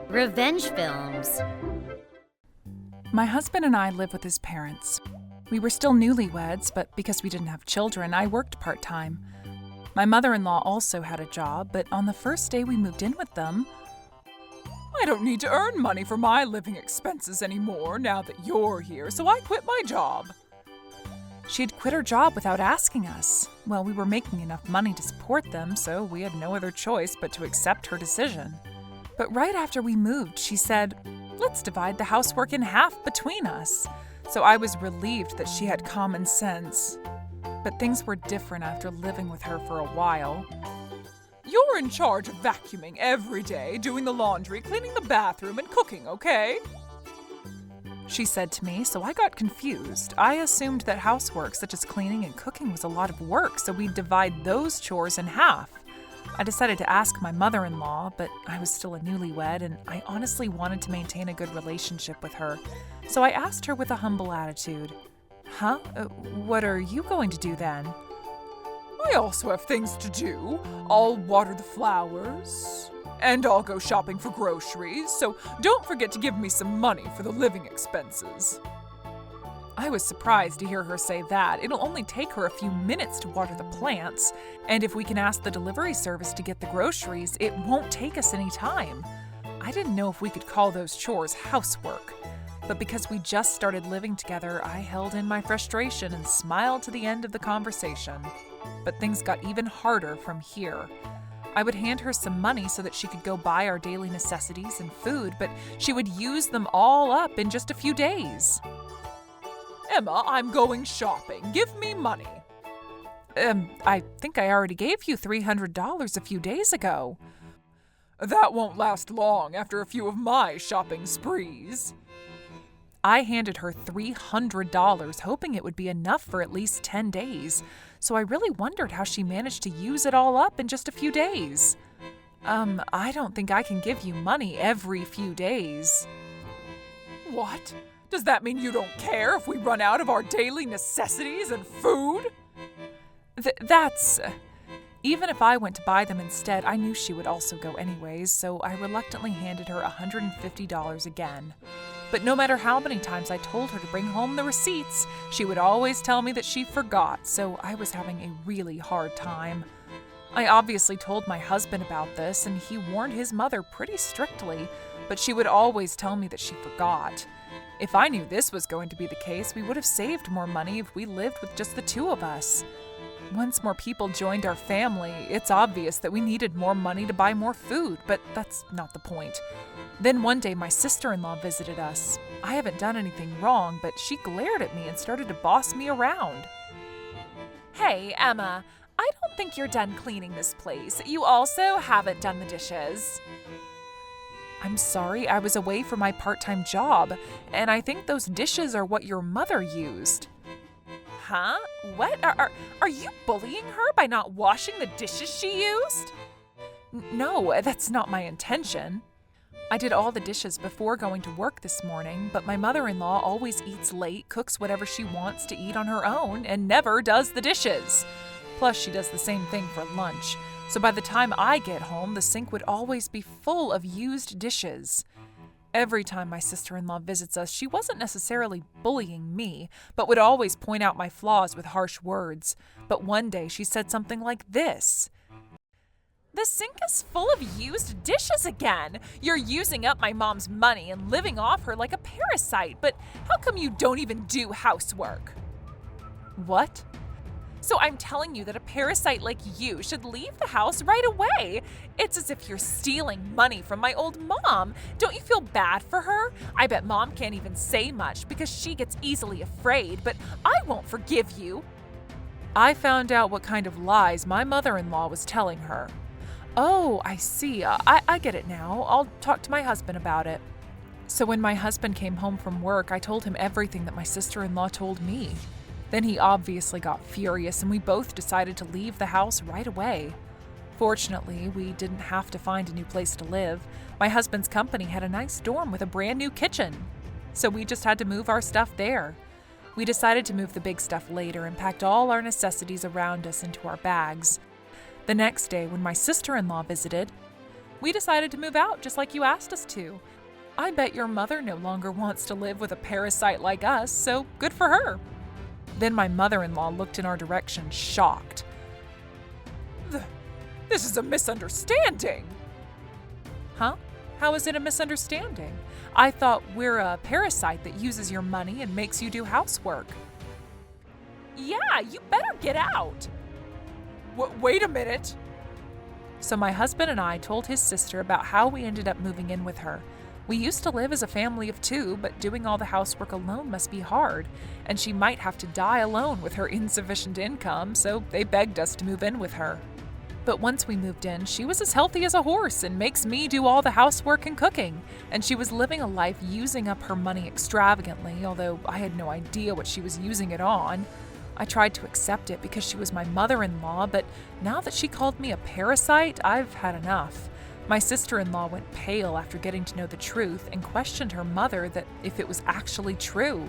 Revenge films. My husband and I live with his parents. We were still newlyweds, but because we didn't have children, I worked part-time. My mother-in-law also had a job, but on the first day we moved in with them, "I don't need to earn money for my living expenses anymore now that you're here, so I quit my job." She had quit her job without asking us. Well, we were making enough money to support them, so we had no other choice but to accept her decision. But right after we moved, she said, "Let's divide the housework in half between us." So I was relieved that she had common sense. But things were different after living with her for a while. "You're in charge of vacuuming every day, doing the laundry, cleaning the bathroom, and cooking, okay?" She said to me, so I got confused. I assumed that housework such as cleaning and cooking was a lot of work, so we'd divide those chores in half. I decided to ask my mother-in-law, but I was still a newlywed and I honestly wanted to maintain a good relationship with her. So I asked her with a humble attitude, "Huh? What are you going to do then?" "I also have things to do. I'll water the flowers, and I'll go shopping for groceries, so don't forget to give me some money for the living expenses." I was surprised to hear her say that. It'll only take her a few minutes to water the plants, and if we can ask the delivery service to get the groceries, it won't take us any time. I didn't know if we could call those chores housework, but because we just started living together, I held in my frustration and smiled to the end of the conversation. But things got even harder from here. I would hand her some money so that she could go buy our daily necessities and food, but she would use them all up in just a few days. "Emma, I'm going shopping. Give me money." I think I already gave you $300 a few days ago." "That won't last long after a few of my shopping sprees." I handed her $300, hoping it would be enough for at least 10 days, so I really wondered how she managed to use it all up in just a few days. I don't think I can give you money every few days." "What? Does that mean you don't care if we run out of our daily necessities and food?" Even if I went to buy them instead, I knew she would also go anyways, so I reluctantly handed her $150 again. But no matter how many times I told her to bring home the receipts, she would always tell me that she forgot, so I was having a really hard time. I obviously told my husband about this, and he warned his mother pretty strictly, but she would always tell me that she forgot. If I knew this was going to be the case, we would have saved more money if we lived with just the two of us. Once more people joined our family, it's obvious that we needed more money to buy more food, but that's not the point. Then one day my sister-in-law visited us. I haven't done anything wrong, but she glared at me and started to boss me around. "Hey, Emma, I don't think you're done cleaning this place. You also haven't done the dishes." "I'm sorry, I was away for my part-time job, and I think those dishes are what your mother used." "Huh? What? Are you bullying her by not washing the dishes she used?" No, that's not my intention. I did all the dishes before going to work this morning, but my mother-in-law always eats late, cooks whatever she wants to eat on her own, and never does the dishes. Plus, she does the same thing for lunch. So by the time I get home, the sink would always be full of used dishes. Every time my sister-in-law visits us, she wasn't necessarily bullying me, but would always point out my flaws with harsh words. But one day she said something like this: "The sink is full of used dishes again. You're using up my mom's money and living off her like a parasite, but how come you don't even do housework?" "What?" "So I'm telling you that a parasite like you should leave the house right away. It's as if you're stealing money from my old mom. Don't you feel bad for her? I bet mom can't even say much because she gets easily afraid, but I won't forgive you." I found out what kind of lies my mother-in-law was telling her. Oh, I see. I get it now. I'll talk to my husband about it. So when my husband came home from work, I told him everything that my sister-in-law told me. Then he obviously got furious, and we both decided to leave the house right away. Fortunately, we didn't have to find a new place to live. My husband's company had a nice dorm with a brand new kitchen, so we just had to move our stuff there. We decided to move the big stuff later and packed all our necessities around us into our bags. The next day, when my sister-in-law visited, we decided to move out just like you asked us to. I bet your mother no longer wants to live with a parasite like us, so good for her. Then my mother-in-law looked in our direction, shocked. This is a misunderstanding. Huh? How is it a misunderstanding? I thought we're a parasite that uses your money and makes you do housework. Yeah, you better get out. Wait a minute. So my husband and I told his sister about how we ended up moving in with her. We used to live as a family of 2, but doing all the housework alone must be hard, and she might have to die alone with her insufficient income, so they begged us to move in with her. But once we moved in, she was as healthy as a horse and makes me do all the housework and cooking, and she was living a life using up her money extravagantly, although I had no idea what she was using it on. I tried to accept it because she was my mother-in-law, but now that she called me a parasite, I've had enough. My sister-in-law went pale after getting to know the truth and questioned her mother that if it was actually true.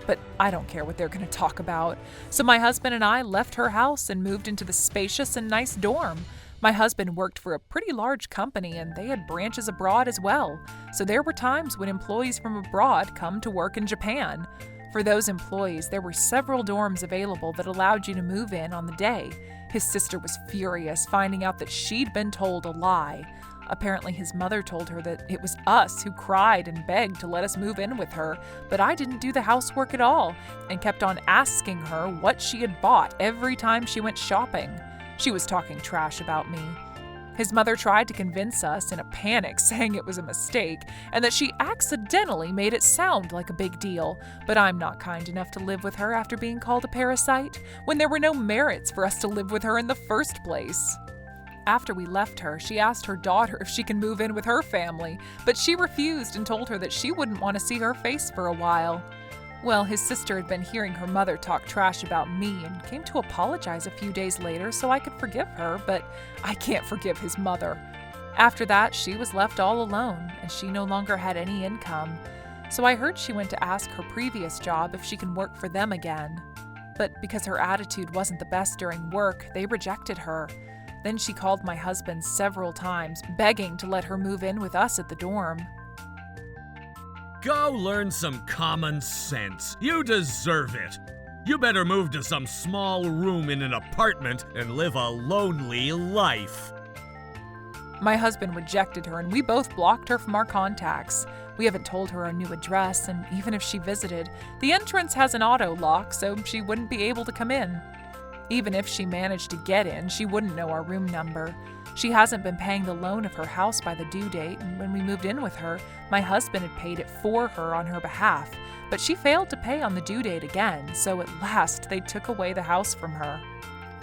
But I don't care what they're going to talk about. So my husband and I left her house and moved into the spacious and nice dorm. My husband worked for a pretty large company and they had branches abroad as well. So there were times when employees from abroad come to work in Japan. For those employees, there were several dorms available that allowed you to move in on the day. His sister was furious, finding out that she'd been told a lie. Apparently his mother told her that it was us who cried and begged to let us move in with her, but I didn't do the housework at all, and kept on asking her what she had bought every time she went shopping. She was talking trash about me. His mother tried to convince us in a panic, saying it was a mistake, and that she accidentally made it sound like a big deal, but I'm not kind enough to live with her after being called a parasite, when there were no merits for us to live with her in the first place. After we left her, she asked her daughter if she can move in with her family, but she refused and told her that she wouldn't want to see her face for a while. Well, his sister had been hearing her mother talk trash about me and came to apologize a few days later so I could forgive her, but I can't forgive his mother. After that, she was left all alone, and she no longer had any income. So I heard she went to ask her previous job if she can work for them again. But because her attitude wasn't the best during work, they rejected her. Then she called my husband several times, begging to let her move in with us at the dorm. Go learn some common sense. You deserve it. You better move to some small room in an apartment and live a lonely life. My husband rejected her and we both blocked her from our contacts. We haven't told her our new address, and even if she visited, the entrance has an auto lock, so she wouldn't be able to come in. Even if she managed to get in, she wouldn't know our room number. She hasn't been paying the loan of her house by the due date, and when we moved in with her, my husband had paid it for her on her behalf, but she failed to pay on the due date again, so at last they took away the house from her.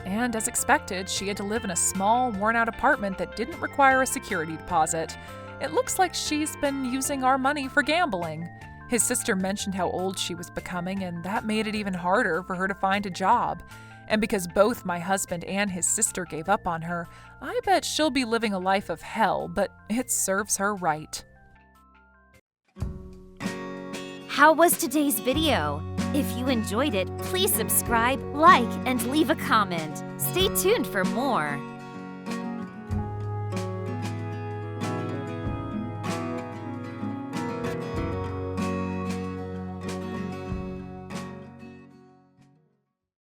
And as expected, she had to live in a small, worn-out apartment that didn't require a security deposit. It looks like she's been using our money for gambling. His sister mentioned how old she was becoming, and that made it even harder for her to find a job. And because both my husband and his sister gave up on her, I bet she'll be living a life of hell, but it serves her right. How was today's video? If you enjoyed it, please subscribe, like, and leave a comment. Stay tuned for more.